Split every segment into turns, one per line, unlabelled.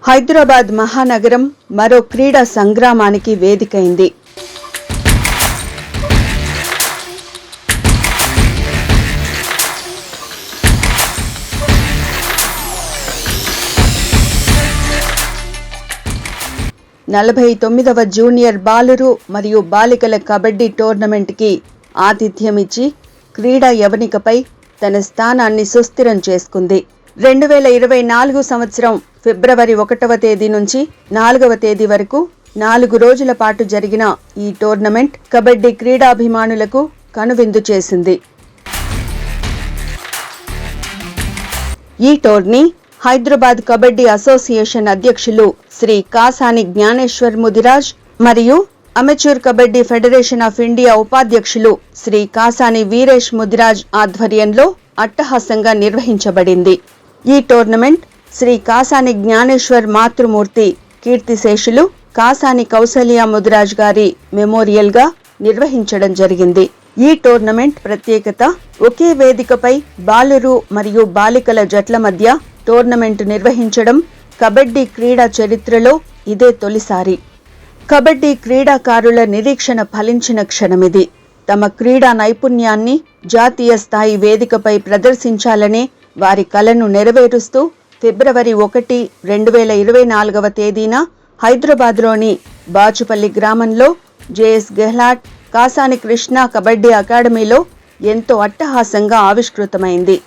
హైదరాబాద్ మహానగరం మరో క్రీడా సంగ్రామానికి వేదికైంది. నలభై 49వ జూనియర్ బాలురు మరియు బాలికల కబడ్డీ టోర్నమెంట్కి ఆతిథ్యమిచ్చి క్రీడా యవనికపై తన స్థానాన్ని సుస్థిరం చేసుకుంది. 2024 సంవత్సరం ఫిబ్రవరి 1వ తేదీ నుంచి 4వ తేదీ వరకు 4 రోజుల పాటు జరిగిన ఈ టోర్నమెంట్ కబడ్డీ క్రీడాభిమానులకు కనువిందు చేసింది. ఈ టోర్నీ హైదరాబాద్ కబడ్డీ అసోసియేషన్ అధ్యక్షులు శ్రీ కాసాని జ్ఞానేశ్వర్ ముదిరాజ్ మరియు amateur kabaddi federation of India ఉపాధ్యక్షులు శ్రీ కాసాని వీరేష్ ముదిరాజ్ ఆధ్వర్యంలో అట్టహాసంగా నిర్వహించబడింది. ఈ టోర్నమెంట్ శ్రీ కాసాని జ్ఞానేశ్వర్ మాతృమూర్తి కీర్తిశేషులు కాసాని కౌసల్య ముదిరాజ్ గారి మెమోరియల్ గా నిర్వహించడం జరిగింది. ఈ టోర్నమెంట్ ప్రత్యేకత ఒకే వేదికపై బాలురు మరియు బాలికల జట్ల మధ్య టోర్నమెంట్ నిర్వహించడం కబడ్డీ క్రీడా చరిత్రలో ఇదే తొలిసారి. కబడ్డీ క్రీడాకారుల నిరీక్షణ ఫలించిన క్షణమిది. తమ క్రీడా నైపుణ్యాన్ని జాతీయ స్థాయి వేదికపై ప్రదర్శించాలనే వారి కలను నెరవేరుస్తూ ఫిబ్రవరి 1, 2024వ తేదీన హైదరాబాద్లోని బాచుపల్లి గ్రామంలో జేఎస్ గెహ్లాట్ కాసాని కృష్ణ కబడ్డీ అకాడమీలో ఎంతో అట్టహాసంగా ఆవిష్కృతమైంది.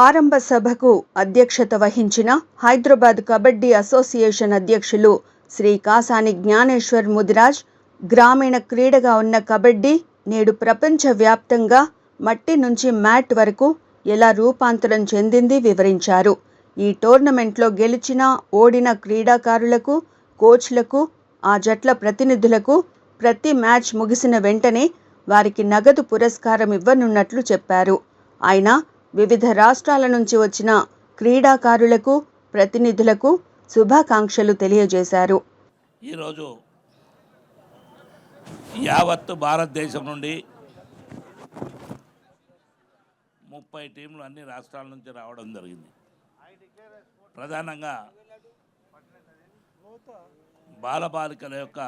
ఆరంభ సభకు అధ్యక్షత వహించిన హైదరాబాద్ కబడ్డీ అసోసియేషన్ అధ్యక్షులు శ్రీ కాసాని జ్ఞానేశ్వర్ ముదిరాజ్ గ్రామీణ క్రీడగా ఉన్న కబడ్డీ నేడు ప్రపంచవ్యాప్తంగా మట్టి నుంచి మ్యాట్ వరకు ఎలా రూపాంతరం చెందింది వివరించారు. ఈ టోర్నమెంట్లో గెలిచిన ఓడిన క్రీడాకారులకు, కోచ్లకు, ఆ జట్ల ప్రతినిధులకు ప్రతి మ్యాచ్ ముగిసిన వెంటనే వారికి నగదు పురస్కారం ఇవ్వనున్నట్లు చెప్పారు. ఆయన వివిధ రాష్ట్రాల నుంచి వచ్చిన క్రీడాకారులకు, ప్రతినిధులకు శుభాకాంక్షలు తెలియజేశారు.
ఈరోజు యావత్తు భారతదేశం నుండి 30 టీంలు అన్ని రాష్ట్రాల నుంచి రావడం జరిగింది. ప్రధానంగా బాలబాలికల యొక్క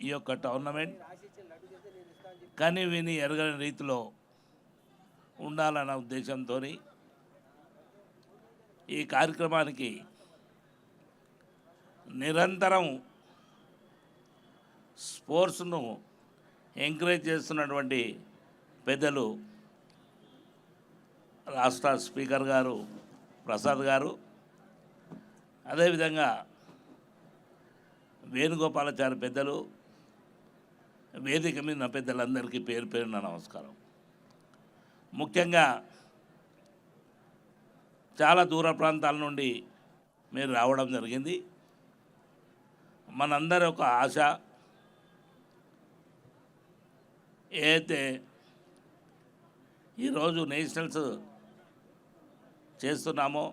ఈ యొక్క టోర్నమెంట్ కని విని ఎరగని రీతిలో ఉండాలన్న ఉద్దేశంతో ఈ కార్యక్రమానికి నిరంతరం స్పోర్ట్స్ను ఎంకరేజ్ చేస్తున్నటువంటి పెద్దలు రాష్ట్ర స్పీకర్ గారు ప్రసాద్ గారు, అదేవిధంగా వేణుగోపాలాచారి పెద్దలు, వేదిక మీద పెద్దలందరికీ పేరు పేరున నమస్కారం. ముఖ్యంగా చాలా దూర ప్రాంతాల నుండి మీరు రావడం జరిగింది. మనందరి ఒక ఆశ ఏదైతే ఈరోజు నేషనల్స్ చేస్తున్నామో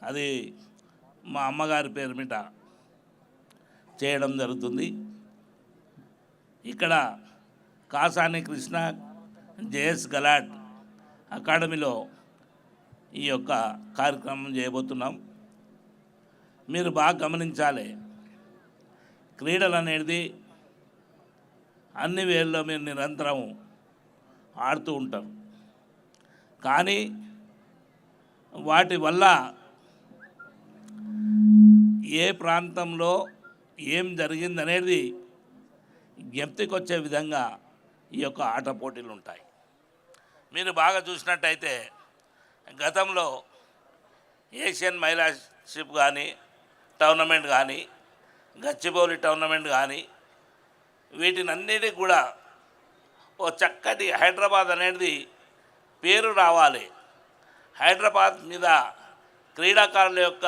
అది మా అమ్మగారి పేరు మీద చేయడం జరుగుతుంది. ఇక్కడ కాసాని కృష్ణ జేఎస్ గెహ్లాట్ అకాడమీలో ఈ యొక్క కార్యక్రమం చేయబోతున్నాం. మీరు బాగా గమనించాలి, క్రీడలు అనేది అన్ని వేళ్ళలో మీరు నిరంతరం ఆడుతూ ఉంటారు. కానీ వాటి వల్ల ఏ ప్రాంతంలో ఏం జరిగిందనేది జ్ఞప్తికొచ్చే విధంగా ఈ యొక్క ఆట పోటీలు ఉంటాయి. మీరు బాగా చూసినట్టయితే గతంలో ఏషియన్ మహిళా షిప్ కానీ టోర్నమెంట్ కానీ గచ్చిబౌలి టోర్నమెంట్ కానీ వీటినన్నిటికీ కూడా ఓ చక్కటి హైదరాబాద్ అనేది పేరు రావాలి. హైదరాబాద్ మీద క్రీడాకారుల యొక్క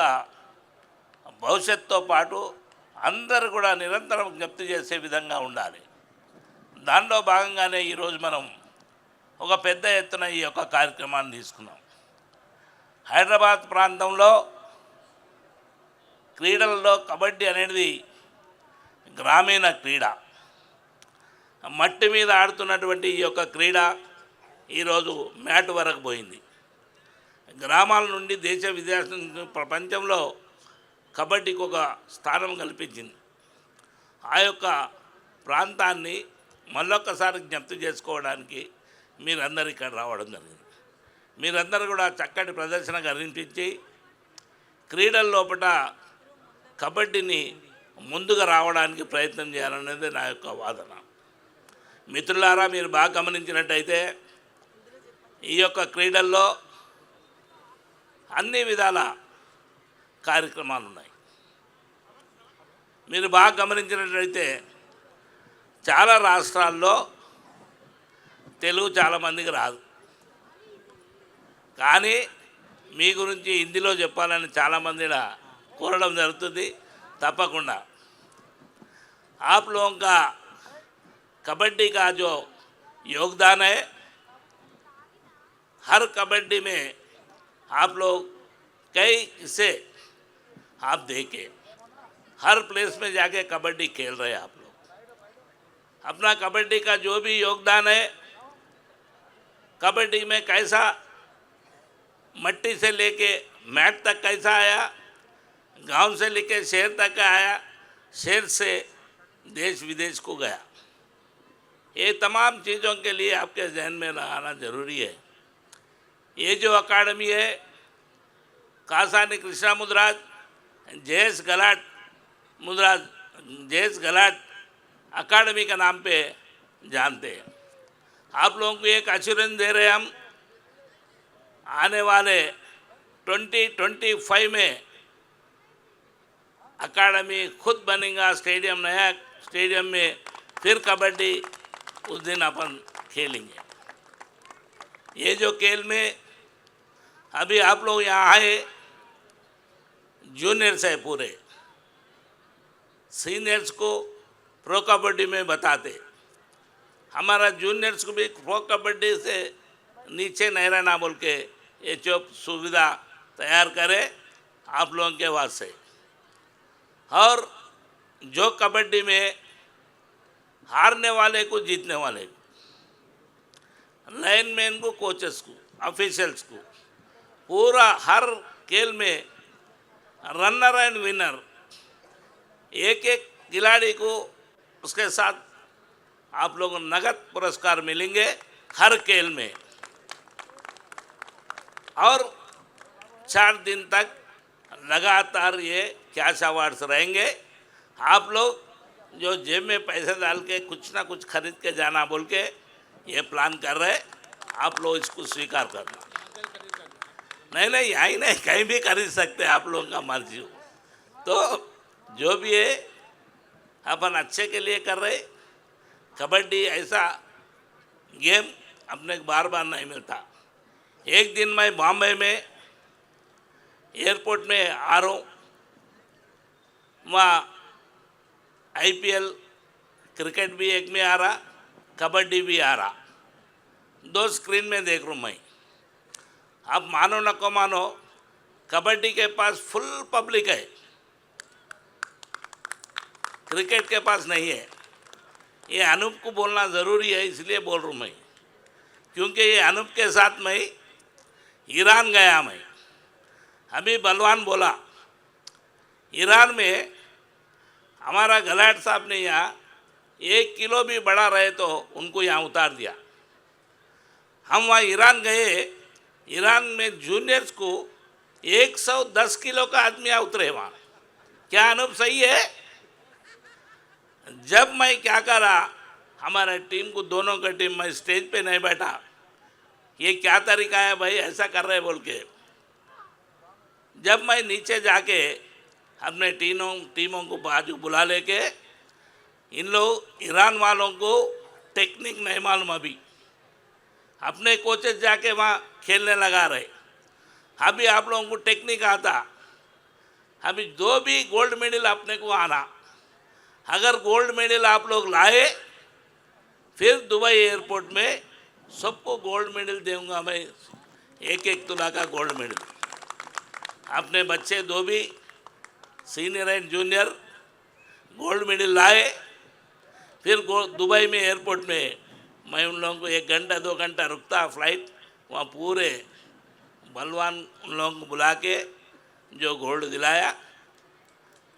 భవిష్యత్తుతో పాటు అందరూ కూడా నిరంతరం జ్ఞప్తి చేసే విధంగా ఉండాలి. దానిలో భాగంగానే ఈరోజు మనం ఒక పెద్ద ఎత్తున ఈ యొక్క కార్యక్రమాన్ని తీసుకున్నాం. హైదరాబాద్ ప్రాంతంలో క్రీడలలో కబడ్డీ అనేది గ్రామీణ క్రీడ. మట్టి మీద ఆడుతున్నటువంటి ఈ యొక్క క్రీడ ఈరోజు మ్యాట్ వరకు పోయింది. గ్రామాల నుండి దేశ విదేశం ప్రపంచంలో కబడ్డీకి ఒక స్థానం కల్పించింది. ఆ యొక్క ప్రాంతాన్ని మళ్ళొక్కసారి జ్ఞప్తి చేసుకోవడానికి మీరందరూ ఇక్కడ రావడం జరిగింది. మీరందరూ కూడా చక్కటి ప్రదర్శన కనిపించి క్రీడల లోపల కబడ్డీని ముందుగా రావడానికి ప్రయత్నం చేయాలనేది నా యొక్క వాదన. మిత్రులారా, మీరు బాగా గమనించినట్టయితే ఈ యొక్క క్రీడల్లో అన్ని విధాల కార్యక్రమాలు ఉన్నాయి. మీరు బాగా గమనించినట్లయితే చాలా రాష్ట్రాల్లో తెలుగు చాలామందికి రాదు, కానీ మీ గురించి హిందీలో చెప్పాలని చాలామంది ఇలా కోరడం జరుగుతుంది. తప్పకుండా आप लोगों का कबड्डी का जो योगदान है, हर कबड्डी में आप लोग कई से आप देखे हर प्लेस में जाके कबड्डी खेल रहे हैं। आप लोग अपना कबड्डी का जो भी योगदान है, कबड्डी में कैसा मट्टी से लेके मैट तक कैसा आया, गांव से लेके शहर तक आया, शहर से देश विदेश को गया, ये तमाम चीज़ों के लिए आपके जहन में लगाना ज़रूरी है। ये जो अकाडमी है कासानी कृष्णा मुद्राज जयेश गलाट अकाडमी का नाम पे जानते हैं। आप लोगों को एक एश्योरेंस दे रहे हैं हम, आने वाले 2025 में अकाडमी खुद बनेगा, स्टेडियम नया स्टेडियम में फिर कबड्डी उस दिन अपन खेलेंगे। ये जो खेल में अभी आप लोग यहाँ आए, जूनियर्स है पूरे, सीनियर्स को प्रो कबड्डी में बताते, हमारा जूनियर्स को भी प्रो कबड्डी से नीचे नहीं रहना बोल के ये जो सुविधा तैयार करे आप लोगों के वास्ते। और जो कबड्डी में हारने वाले को जीतने वाले को, लाइनमैन को, कोचेस को, ऑफिशियल्स को, पूरा हर खेल में रनर एंड विनर एक एक खिलाड़ी को उसके साथ आप लोग नगद पुरस्कार मिलेंगे हर खेल में। और 4 दिन तक लगातार ये कैश अवार्ड्स रहेंगे। आप लोग जो जेब में पैसे डाल के कुछ ना कुछ खरीद के जाना बोल के ये प्लान कर रहे, आप लोग इसको स्वीकार करना। नहीं यहीं नहीं, कहीं भी खरीद सकते हैं, आप लोगों का मर्जी हो। तो जो भी है अपन अच्छे के लिए कर रहे। कबड्डी ऐसा गेम अपने बार बार नहीं मिलता। एक दिन मैं बॉम्बे में एयरपोर्ट में आ रहा हूँ, वहाँ IPL क्रिकेट भी एक में आ रहा, कबड्डी भी आ रहा, 2 स्क्रीन में देख रहा हूँ मैं। आप मानो न को मानो, कबड्डी के पास फुल पब्लिक है, क्रिकेट के पास नहीं है। ये अनूप को बोलना ज़रूरी है, इसलिए बोल रहा हूँ मैं, क्योंकि ये अनूप के साथ मैं ईरान गया। मैं अभी बलवान बोला, ईरान में हमारा गलाट साहब ने यहाँ 1 किलो भी बड़ा रहे तो उनको यहाँ उतार दिया। हम वहाँ ईरान गए, ईरान में जूनियर्स को 110 किलो का आदमी यहाँ उतरे वहाँ, क्या अनूप सही है? जब मैं क्या करा, हमारे टीम को दोनों का टीम, मैं स्टेज पे नहीं बैठा, ये क्या तरीका है भाई ऐसा कर रहे बोल के। जब मैं नीचे जाके अपने टीमों को बाजू बुला लेके, इन लोग ईरान वालों को टेक्निक नहीं मालूम, अभी अपने कोचेस जाके वहाँ खेलने लगा रहे। अभी आप लोगों को टेक्निक आता, अभी जो भी गोल्ड मेडल अपने को आना, अगर गोल्ड मेडल आप लोग लाए, फिर दुबई एयरपोर्ट में सबको गोल्ड मेडल दूंगा मैं, 1-1 तोला का गोल्ड मेडल। अपने बच्चे दो भी senior and junior gold medal लाए, फिर दुबई में एयरपोर्ट में मैं उन लोगों को 1 घंटा 2 घंटा रुकता फ्लाइट, वहाँ पूरे बलवान उन लोगों को बुला के जो गोल्ड दिलाया।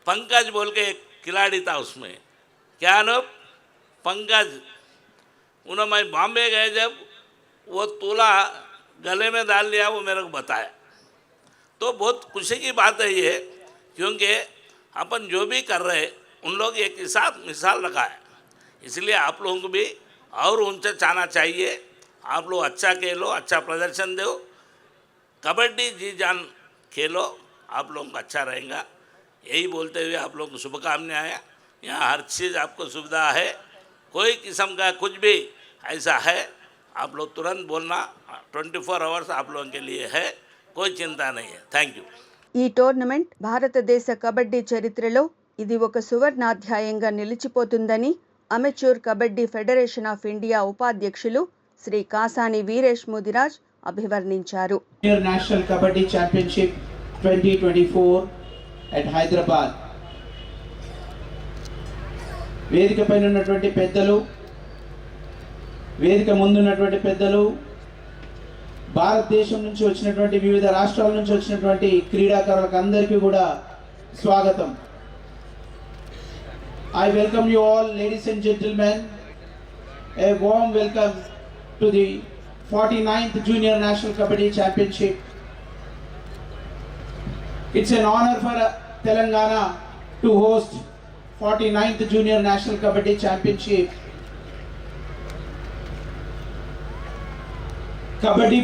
पंकज बोल के एक खिलाड़ी था उसमें, क्या अनूप? पंकज, उन्होंने मैं बॉम्बे गए जब वो तोला गले में डाल लिया, वो मेरे को बताया। तो बहुत खुशी की बात है ये, क्योंकि अपन जो भी कर रहे उन लोग एक ही साथ मिसाल रखा है। इसलिए आप लोगों को भी और ऊंचा जाना चाहिए। आप लोग अच्छा खेलो, अच्छा प्रदर्शन दो, कबड्डी जी जान खेलो, आप लोगों का अच्छा रहेगा। यही बोलते हुए आप लोगों को शुभकामनाएं। यहाँ हर चीज़ आपको सुविधा है, कोई किस्म का कुछ भी ऐसा है आप लोग तुरंत बोलना, 24 आवर्स आप लोगों के लिए है, कोई चिंता नहीं है। Thank you.
ఈ టోర్నమెంట్ భారతదేశ కబడ్డీ చరిత్రలో ఇది ఒక సువర్ణాధ్యాయంగా నిలిచిపోతుందని amateur kabaddi federation of India ఉపాధ్యక్షులు శ్రీ కాసాని వీరేష్ ముదిరాజ్ అభివర్ణించారు.
Junior National Kabaddi Championship 2024 at Hyderabad. వేదిక పైన ఉన్నటువంటి పెద్దలు, వేదిక ముందున్నటువంటి పెద్దలు, భారతదేశం నుంచి వచ్చినటువంటి వివిధ రాష్ట్రాల నుంచి వచ్చినటువంటి క్రీడాకారులకు అందరికీ కూడా స్వాగతం. I welcome you all, ladies and gentlemen. A warm welcome to the 49th Junior National Kabaddi Championship. It's an honor for Telangana to host 49th Junior National Kabaddi Championship. Kabaddi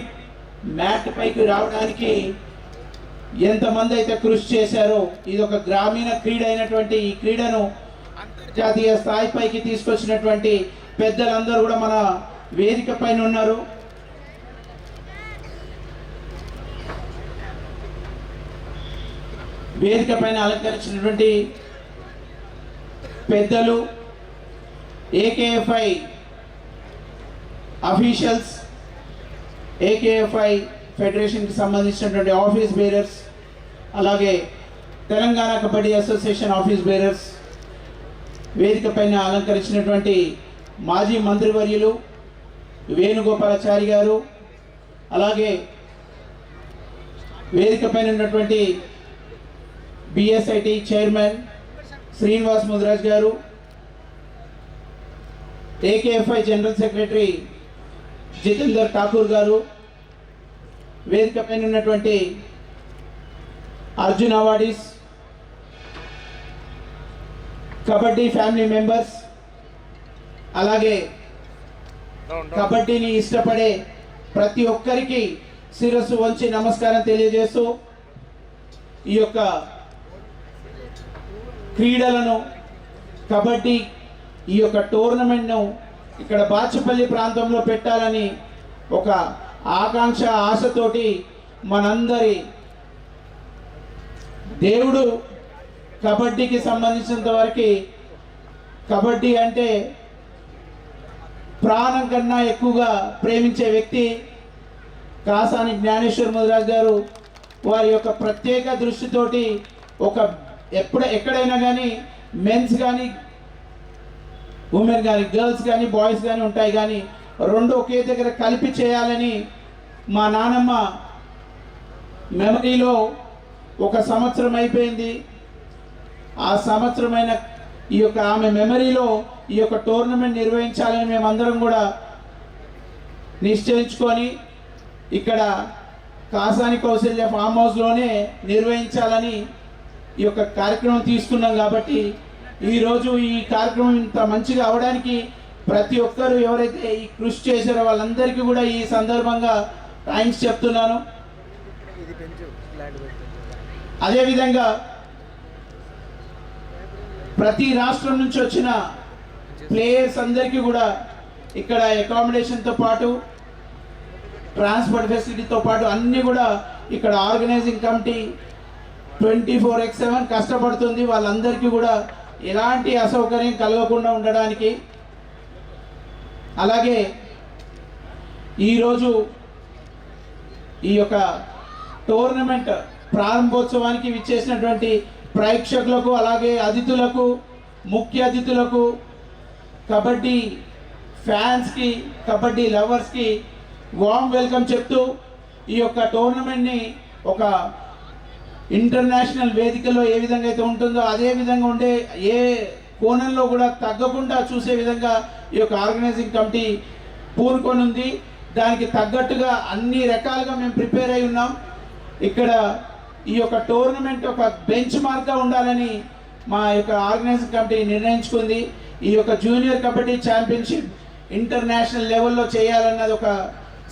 mat పైకి రావడానికి ఎంతమంది అయితే కృషి చేశారో, ఇది ఒక గ్రామీణ క్రీడ అయినటువంటి ఈ క్రీడను అంతర్జాతీయ స్థాయిపైకి తీసుకొచ్చినటువంటి పెద్దలందరూ కూడా మన వేదిక పైన ఉన్నారు. వేదిక పైన అలంకరించినటువంటి పెద్దలు, ఏకేఎఫ్ఐ అఫీషియల్స్, ఏకేఎఫ్ఐ ఫెడరేషన్కి సంబంధించినటువంటి ఆఫీస్ బేరర్స్, అలాగే Telangana kabaddi association office bearers, వేదిక పైన అలంకరించినటువంటి మాజీ మంత్రివర్యులు వేణుగోపాలాచారి గారు, అలాగే వేదిక పైన ఉన్నటువంటి బిఎస్ఐటి చైర్మన్ శ్రీనివాస్ ముదిరాజ్ గారు, AKFI general secretary Jitender Thakur గారు, వేదిక పైన ఉన్నటువంటి Arjun awardees, kabaddi family members, అలాగే కబడ్డీని ఇష్టపడే ప్రతి ఒక్కరికి శిరస్సు వంచి నమస్కారం తెలియజేస్తూ ఈ యొక్క క్రీడలను, కబడ్డీ ఈ యొక్క టోర్నమెంట్ను ఇక్కడ బాచుపల్లి ప్రాంతంలో పెట్టాలని ఒక ఆకాంక్ష, ఆశతోటి మనందరి దేవుడు కబడ్డీకి సంబంధించినంత వరకు, కబడ్డీ అంటే ప్రాణం కన్నా ఎక్కువగా ప్రేమించే వ్యక్తి కాసాని జ్ఞానేశ్వర్ ముదిరాజ్ గారు. వారి యొక్క ప్రత్యేక దృష్టితోటి ఎక్కడైనా కానీ మెన్స్ కానీ ఉమెన్ కానీ గర్ల్స్ కానీ బాయ్స్ కానీ ఉంటాయి, కానీ రెండు ఒకే దగ్గర కలిపి చేయాలని మా నానమ్మ మెమరీలో 1 సంవత్సరం అయిపోయింది. ఆ సంవత్సరమైన ఈ యొక్క ఆమె మెమరీలో ఈ యొక్క టోర్నమెంట్ నిర్వహించాలని మేమందరం కూడా నిశ్చయించుకొని ఇక్కడ కాసాని కౌశల్య ఫామ్ హౌస్లోనే నిర్వహించాలని ఈ యొక్క కార్యక్రమం తీసుకున్నాం కాబట్టి ఈరోజు ఈ కార్యక్రమం ఇంత మంచిగా అవడానికి ప్రతి ఒక్కరు ఎవరైతే ఈ కృషి చేశారో వాళ్ళందరికీ కూడా ఈ సందర్భంగా థ్యాంక్స్ చెప్తున్నాను. అదేవిధంగా ప్రతి రాష్ట్రం నుంచి వచ్చిన ప్లేయర్స్ అందరికీ కూడా ఇక్కడ అకామిడేషన్తో పాటు ట్రాన్స్పోర్ట్ ఫెసిలిటీతో పాటు అన్నీ కూడా ఇక్కడ ఆర్గనైజింగ్ కమిటీ 24/7 కష్టపడుతుంది. వాళ్ళందరికీ కూడా ఎలాంటి అసౌకర్యం కలగకుండా ఉండడానికి. అలాగే ఈరోజు ఈ యొక్క టోర్నమెంట్ ప్రారంభోత్సవానికి విచ్చేసినటువంటి ప్రేక్షకులకు, అలాగే అతిథులకు, ముఖ్య అతిథులకు, కబడ్డీ ఫ్యాన్స్కి, కబడ్డీ లవర్స్కి వామ్ వెల్కమ్ చెప్తూ ఈ యొక్క టోర్నమెంట్ని ఒక ఇంటర్నేషనల్ వేదికలో ఏ విధంగా అయితే ఉంటుందో అదే విధంగా ఉండే, ఏ కోణంలో కూడా తగ్గకుండా చూసే విధంగా ఈ యొక్క ఆర్గనైజింగ్ కమిటీ పూనుకొని ఉంది. దానికి తగ్గట్టుగా అన్ని రకాలుగా మేము ప్రిపేర్ అయి ఉన్నాం. ఇక్కడ ఈ యొక్క టోర్నమెంట్ ఒక బెంచ్ మార్క్గా ఉండాలని మా యొక్క ఆర్గనైజింగ్ కమిటీ నిర్ణయించుకుంది. ఈ యొక్క జూనియర్ కబడ్డీ ఛాంపియన్షిప్ ఇంటర్నేషనల్ లెవెల్లో చేయాలన్నది ఒక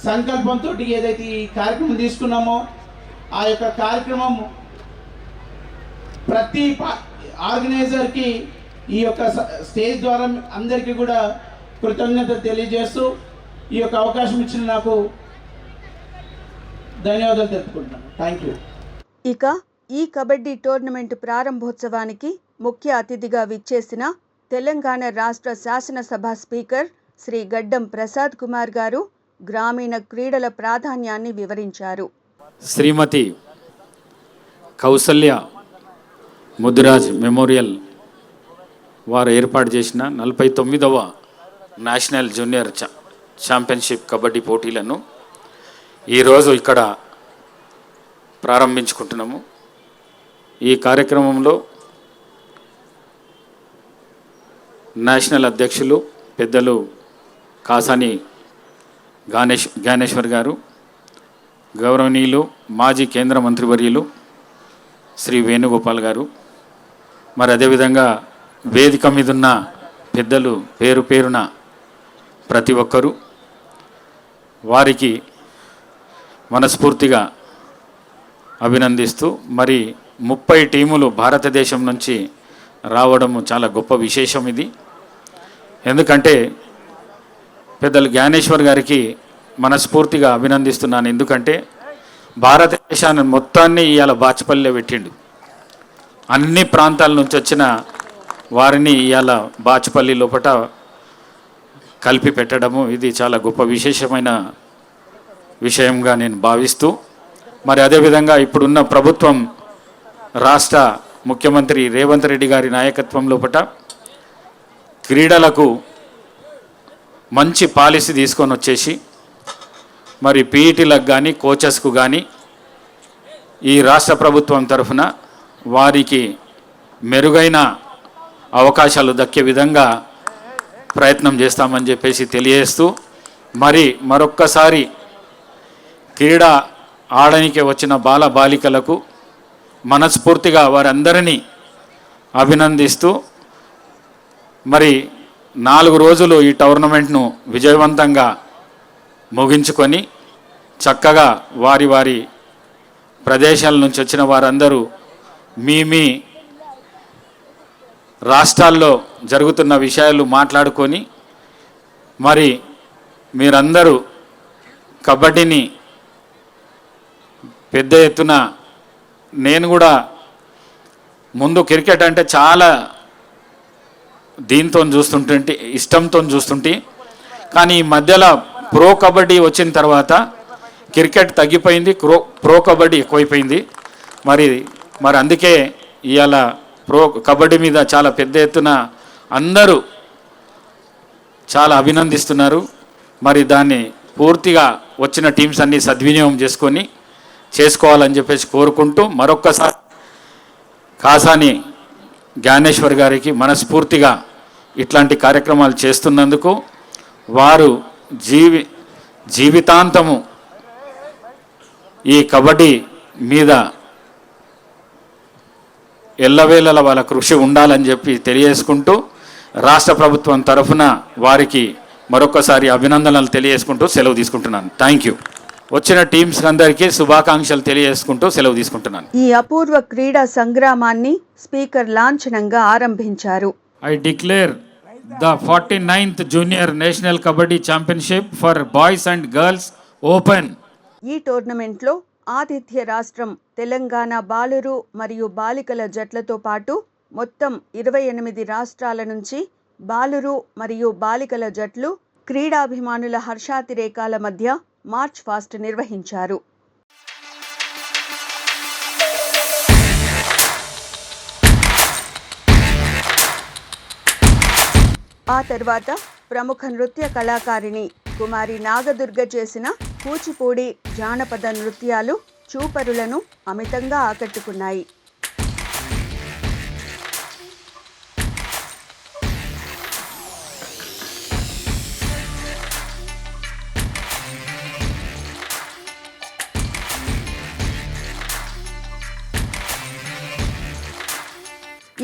సంకల్పంతో ఏదైతే ఈ కార్యక్రమం తీసుకున్నామో ఆ యొక్క కార్యక్రమం ప్రతి ఆర్గనైజర్కి ఈ యొక్క స్టేజ్ ద్వారా అందరికీ కూడా కృతజ్ఞతలు తెలియజేస్తూ ఈ యొక్క అవకాశం ఇచ్చిన నాకు ధన్యవాదాలు తెలుపుకుంటున్నాను. Thank you.
ఇక ఈ కబడ్డీ టోర్నమెంట్ ప్రారంభోత్సవానికి ముఖ్య అతిథిగా విచ్చేసిన తెలంగాణ రాష్ట్ర శాసనసభ స్పీకర్ శ్రీ గడ్డం ప్రసాద్ కుమార్ గారు గ్రామీణ క్రీడల ప్రాధాన్యాన్ని వివరించారు.
శ్రీమతి కౌసల్య ముదిరాజ్ మెమోరియల్ వారు ఏర్పాటు చేసిన 49వ నేషనల్ జూనియర్ ఛాంపియన్షిప్ కబడ్డీ పోటీలను ఈరోజు ఇక్కడ ప్రారంభించుకుంటున్నాము. ఈ కార్యక్రమంలో నేషనల్ అధ్యక్షులు పెద్దలు కాసాని జ్ఞానేశ్వర్ గారు, గౌరవనీయులు మాజీ కేంద్ర మంత్రివర్యులు శ్రీ వేణుగోపాల్ గారు, మరి అదేవిధంగా వేదిక మీద ఉన్న పెద్దలు పేరు పేరున ప్రతి ఒక్కరూ వారికి మనస్ఫూర్తిగా అభినందిస్తూ, మరి 30 టీములు భారతదేశం నుంచి రావడము చాలా గొప్ప విశేషం ఇది. ఎందుకంటే పెద్దలు జ్ఞానేశ్వర్ గారికి మనస్ఫూర్తిగా అభినందిస్తున్నాను. ఎందుకంటే భారతదేశాన్ని మొత్తాన్ని ఇవాళ బాచుపల్లిలో పెట్టిండు. అన్ని ప్రాంతాల నుంచి వచ్చిన వారిని ఇవాళ బాచుపల్లి లోపల కలిపి పెట్టడము ఇది చాలా గొప్ప విశేషమైన విషయంగా నేను భావిస్తూ, మరి అదేవిధంగా ఇప్పుడున్న ప్రభుత్వం రాష్ట్ర ముఖ్యమంత్రి రేవంత్ రెడ్డి గారి నాయకత్వం లోపల క్రీడలకు మంచి పాలసీ తీసుకొని వచ్చేసి మరి పీఈటీలకు కానీ కోచెస్కు కానీ ఈ రాష్ట్ర ప్రభుత్వం తరఫున వారికి మెరుగైన అవకాశాలు దక్కే విధంగా ప్రయత్నం చేస్తామని చెప్పేసి తెలియజేస్తూ, మరి మరొక్కసారి క్రీడ ఆడడానికి వచ్చిన బాల బాలికలకు మనస్ఫూర్తిగా వారందరినీ అభినందిస్తూ, మరి 4 రోజులు ఈ టోర్నమెంట్ను విజయవంతంగా ముగించుకొని చక్కగా వారి వారి ప్రదేశాల నుంచి వచ్చిన వారందరూ మీ రాష్ట్రాల్లో జరుగుతున్న విషయాలు మాట్లాడుకొని, మరి మీరందరూ కబడ్డీని పెద్ద ఎత్తున, నేను కూడా ముందు క్రికెట్ అంటే చాలా దీంతో చూస్తుంటే ఇష్టంతో చూస్తుంటే, కానీ ఈ మధ్యలో ప్రో కబడ్డీ వచ్చిన తర్వాత క్రికెట్ తగ్గిపోయింది, ప్రో కబడ్డీ ఎక్కువైపోయింది. మరి అందుకే ఇవాళ ప్రో కబడ్డీ మీద చాలా పెద్ద ఎత్తున అందరూ చాలా అభినందిస్తున్నారు. మరి దాన్ని పూర్తిగా వచ్చిన టీమ్స్ అన్నీ సద్వినియోగం చేసుకోవాలని చెప్పేసి కోరుకుంటూ, మరొక్కసారి కాసాని జ్ఞానేశ్వర్ గారికి మనస్ఫూర్తిగా ఇట్లాంటి కార్యక్రమాలు చేస్తున్నందుకు వారు జీవితాంతము ఈ కబడ్డీ మీద ఎల్లవేళల వాళ్ళ కృషి ఉండాలని చెప్పి తెలియజేసుకుంటూ రాష్ట్ర ప్రభుత్వం తరఫున వారికి మరొకసారి అభినందనలు తెలియజేసుకుంటూ సెలవు తీసుకుంటున్నాను. Thank you. వచ్చిన టీమ్స్ అందరికీ శుభాకాంక్షలు తెలియజేసుకుంటూ సెలవు తీసుకుంటున్నాను.
ఈ అపూర్వ క్రీడా సంగ్రామాన్ని స్పీకర్ లాంఛనంగా ఆరంభించారు.
I declare the 49th Junior National Kabaddi Championship for boys and girls open.
ఈ టోర్నమెంట్లో ఆతిథ్య రాష్ట్రం తెలంగాణ బాలురు మరియు బాలికల జట్లతో పాటు మొత్తం 28 రాష్ట్రాల నుంచి బాలురు మరియు బాలికల జట్లు క్రీడాభిమానుల హర్షాతిరేకాల మధ్య మార్చ్ ఫాస్ట్ నిర్వహించారు. ఆ తర్వాత ప్రముఖ నృత్య కళాకారిణి కుమారి నాగదుర్గ చేసిన కూచిపూడి జానపద నృత్యాలు చూపరులను అమితంగా ఆకట్టుకున్నాయి.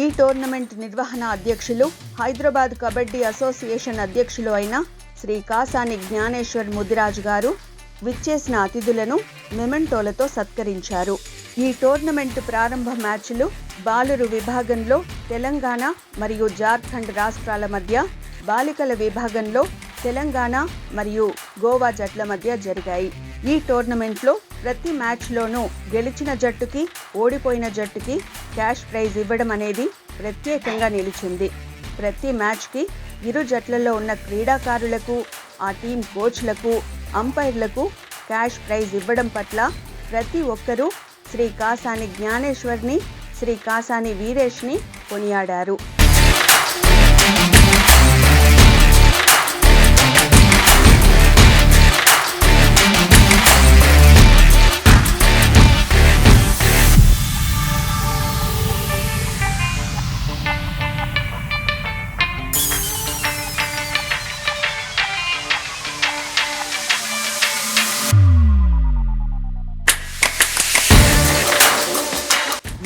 ఈ టోర్నమెంట్ నిర్వహణ అధ్యక్షులు హైదరాబాద్ కబడ్డీ అసోసియేషన్ అధ్యక్షులు అయిన శ్రీ కాసాని జ్ఞానేశ్వర్ ముదిరాజ్ గారు విచ్చేసిన అతిథులను మెమెంటోలతో సత్కరించారు. ఈ టోర్నమెంట్ ప్రారంభ మ్యాచ్లు బాలురు విభాగంలో తెలంగాణ మరియు జార్ఖండ్ రాష్ట్రాల మధ్య, బాలికల విభాగంలో తెలంగాణ మరియు గోవా జట్ల మధ్య జరిగాయి. ఈ టోర్నమెంట్లో ప్రతి మ్యాచ్లోనూ గెలిచిన జట్టుకి, ఓడిపోయిన జట్టుకి క్యాష్ ప్రైజ్ ఇవ్వడం అనేది ప్రత్యేకంగా నిలిచింది. ప్రతి మ్యాచ్కి ఇరు జట్లలో ఉన్న క్రీడాకారులకు, ఆ టీం కోచ్లకు, అంపైర్లకు క్యాష్ ప్రైజ్ ఇవ్వడం పట్ల ప్రతి ఒక్కరూ శ్రీ కాసాని జ్ఞానేశ్వర్ని, శ్రీ కాసాని వీరేష్ని కొనియాడారు.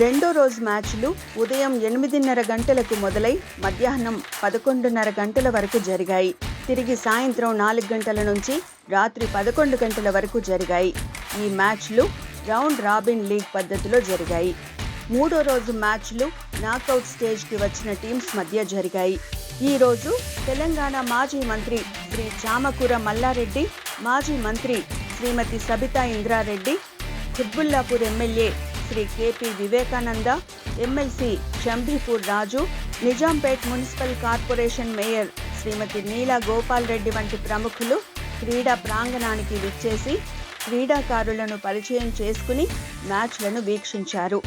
రెండో రోజు మ్యాచ్లు ఉదయం 8:30 గంటలకు మొదలై మధ్యాహ్నం 11:30 గంటల వరకు జరిగాయి. తిరిగి సాయంత్రం 4 గంటల నుంచి రాత్రి 11 గంటల వరకు జరిగాయి. ఈ మ్యాచ్లు రౌండ్ రాబిన్ లీగ్ పద్ధతిలో జరిగాయి. మూడో రోజు మ్యాచ్లు నాకౌట్ స్టేజ్కి వచ్చిన టీమ్స్ మధ్య జరిగాయి. ఈ రోజు తెలంగాణ మాజీ మంత్రి శ్రీ చామకూర మల్లారెడ్డి, మాజీ మంత్రి Shrimati Sabitha Indrareddy, Quthbullapur MLA Shri KP Vivekananda, MLC Shambhipur Raju, Nizampet municipal corporation mayor Shrimati Neela Gopal Reddy వంటి ప్రముఖులు క్రీడా ప్రాంగణానికి విచ్చేసి క్రీడాకారులను పరిచయం చేసుకుని మ్యాచ్లను వీక్షించారు.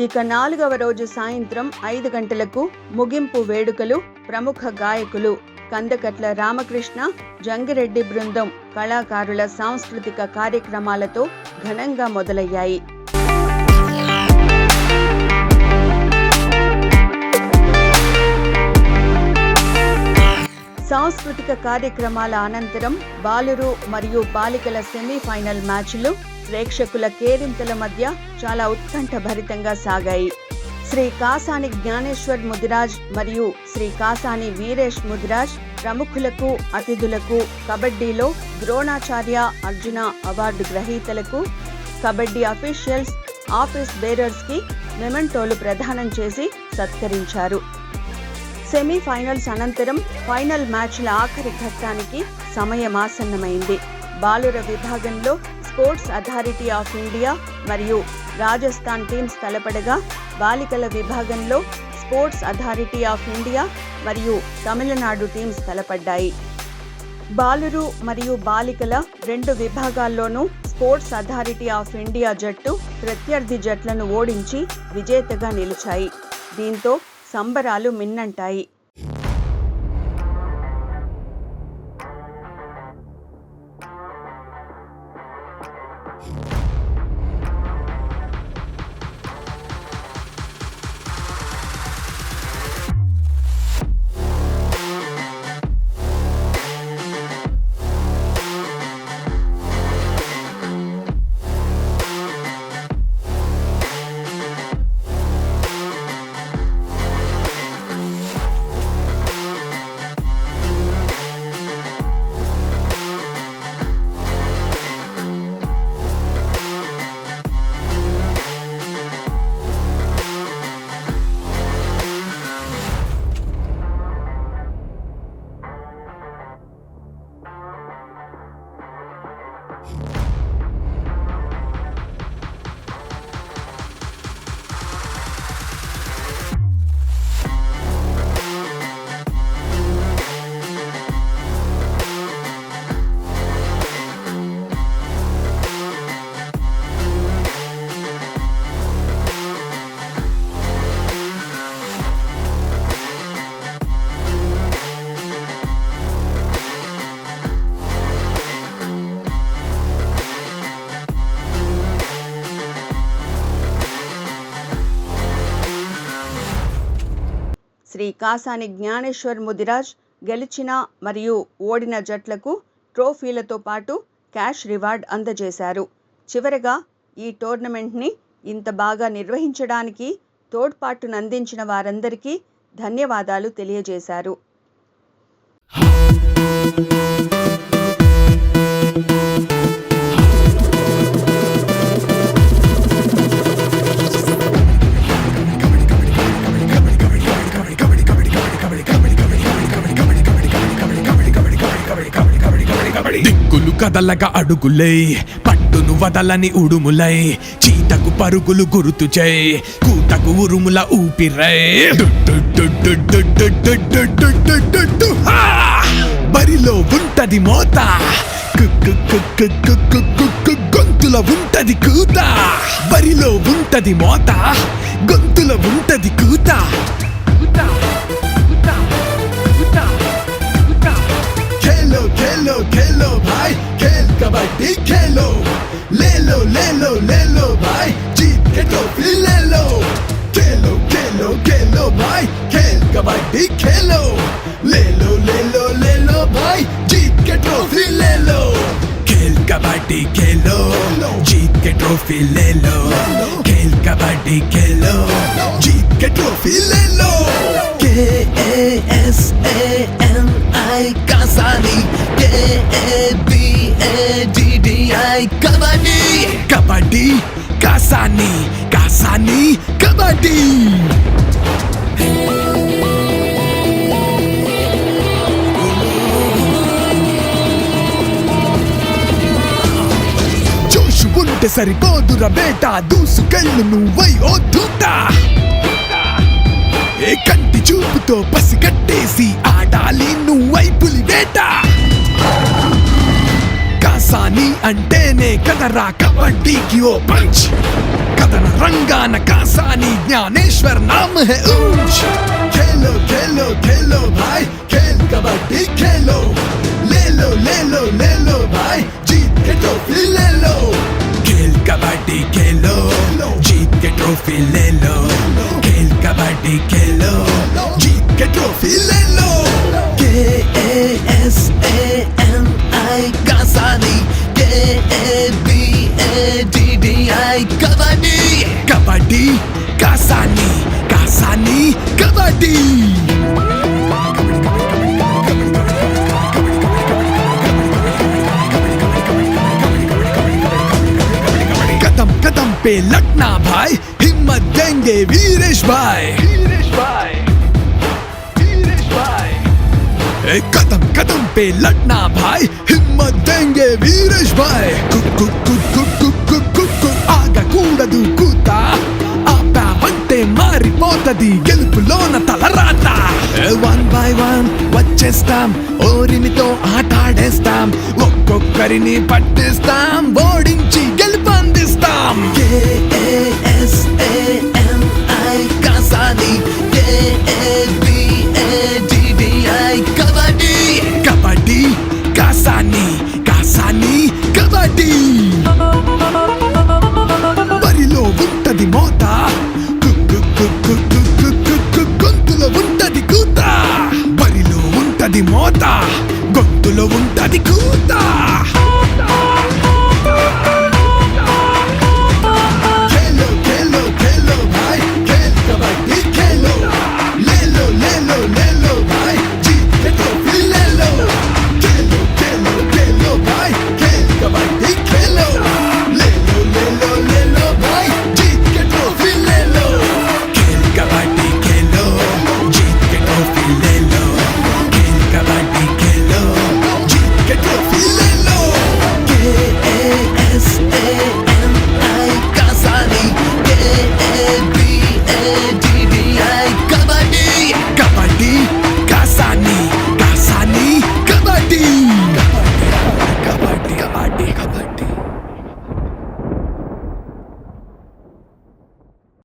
ఇక 4వ రోజు సాయంత్రం 5 గంటలకు ముగింపు వేడుకలు ప్రముఖ గాయకులు కందకట్ల రామకృష్ణ, జంగిరెడ్డి బృందం కళాకారుల సాంస్కృతిక కార్యక్రమాలతో ఘనంగా మొదలయ్యాయి. సాంస్కృతిక కార్యక్రమాల అనంతరం బాలురు మరియు బాలికల సెమీఫైనల్ మ్యాచ్లు ప్రేక్షకుల కేరింతల మధ్య చాలా ఉత్కంఠభరితంగా సాగాయి. శ్రీ కాసాని జ్ఞానేశ్వర్ ముదిరాజ్ మరియు శ్రీ కాసాని వీరేష్ ముదిరాజ్ ప్రముఖులకు, అతిథులకు, కబడ్డీలో ద్రోణాచార్య, అర్జున అవార్డు గ్రహీతలకు, కబడ్డీ అఫీషియల్స్, ఆఫీస్ బేరర్స్కి మెమెంటోలు ప్రదానం చేసి సత్కరించారు. సెమీఫైనల్స్ అనంతరం ఫైనల్ మ్యాచ్ల ఆఖరి ఘట్టానికి సమయమాసన్నమైంది. బాలుర విభాగంలో స్పోర్ట్స్ అథారిటీ ఆఫ్ ఇండియా మరియు రాజస్థాన్ టీమ్స్ తలపడగా, బాలికల విభాగంలో స్పోర్ట్స్ అథారిటీ ఆఫ్ ఇండియా మరియు తమిళనాడు టీమ్స్ తలపడ్డాయి. బాలురు మరియు బాలికల 2 విభాగాల్లోనూ స్పోర్ట్స్ అథారిటీ ఆఫ్ ఇండియా జట్టు ప్రత్యర్థి జట్లను ఓడించి విజేతగా నిలిచాయి. దీంతో సంబరాలు మిన్నంటాయి. శ్రీ కాసాని జ్ఞానేశ్వర్ ముదిరాజ్ గెలిచిన మరియు ఓడిన జట్లకు ట్రోఫీలతో పాటు క్యాష్ రివార్డ్ అందజేశారు. చివరగా ఈ టోర్నమెంట్ని ఇంత బాగా నిర్వహించడానికి తోడ్పాటునందించిన వారందరికీ ధన్యవాదాలు తెలియజేశారు.
దిక్కులు కదలగా అడుగులై పట్టును వదలని ఉడుములై చీతకు పరుగులు గుర్తు చేయి కూతకు ఉరుముల ఊపిరై బరిలో ఉంటది మోత గొంతులో ఉంటది కూత బరిలో ఉంటది మోత గొంతులో ఉంటది కూత खेलो खेलो खेलो भाई खेल कबड्डी खेलो ले लो भाई जीत के ट्रॉफी ले लो खेलो खेलो खेलो भाई खेल कबड्डी खेलो ले लो भाई जीत के ट्रॉफी ले लो खेल कबड्डी खेलो जीत के ट्रॉफी ले लो खेल कबड्डी खेलो जीत के ट्रॉफी ले लो KASANI कासानी KABADDI कबड्डी कबड्डी कासानी कासानी कबड्डी जोश ఉంటే సరిపోదురా బేటా దూసుకెళ్ళు నువ్వై ఓ దూత ఏ కంటి చూపుతో పసిగట్టేసి ఆడాలి నువ్వై పులివేట కాసాని అంటేనే కదరా కబడ్డీకి ఓ పంచ్ కథన రంగాన కాసాని జ్ఞానేశ్వర్ నామ్ హై ఊంచ్ खेलो खेलो खेलो भाई खेल कबड्डी खेलो ले लो भाई जीत के ट्रॉफी ले लो खेल कबड्डी खेलो जीत के ट्रॉफी ले लो खेल कबड्डी खेलो जीत के ट्रॉफी ले लो KASANI कासानी KABADDI कबड्डी कबड्डी कासानी कासानी कबड्डी कदम कदम पे लटना भाई हिम्मत देंगे वीरेश भाई कदम कदम पे लटना भाई हिम्मत देंगे वीरेश भाई ఆగకూడదు కూత ఆపావంటే మారిపోతది గెలుపులోన తలరాత వన్ బై వన్ వచ్చేస్తాం, ఓరిమితో ఆటాడేస్తాం, ఒక్కొక్కరిని పట్టేస్తాం, ఓడించి గెలుపొందిస్తాం. KASANI Kasani, KABADDI kabaddi, kabaddi Kasani, Kasani kabaddi. బరిలో ఉంటది మోత, కు కు కు కు కు.